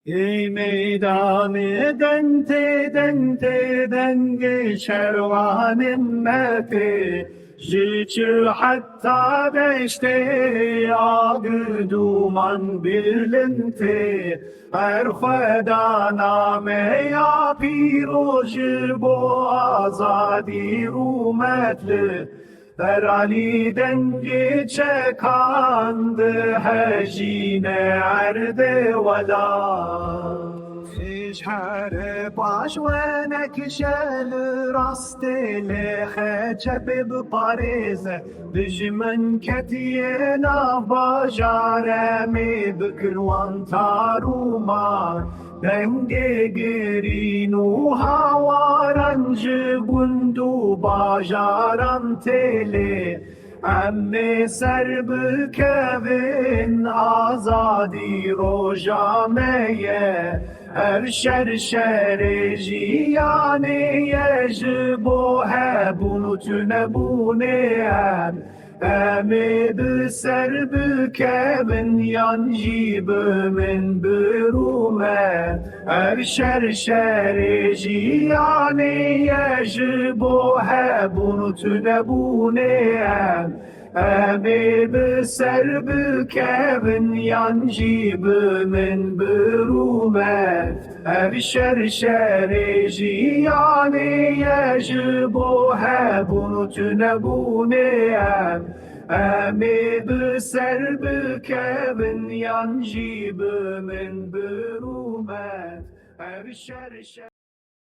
Ey meydanı dente şervanın mefi Jiçi hatta beşte yağı duman birlinti Her fedaname ya piroji bu azadi umetli Her Ali'den geçe kandı hecine erde vela İşhare baş ve nekşel rastele Heçep bparize Dijmen ketiye navbajare mi bikirwan taruma Denge girinu havaran jibundu bajaran tele Amme serb kevin azadi rojameye Her şer jiyane yejbo hebunu tünebuneyem Emi b'serb kevin yan jibimin birume Her şer jiyane yejbo hebunu tünebuneyem Emi b'serb kevin yan jibimin birume Her şer jiyane yejbo hebunu tünebuneyem Emi b'serb kevin yan jibimin birume Her şer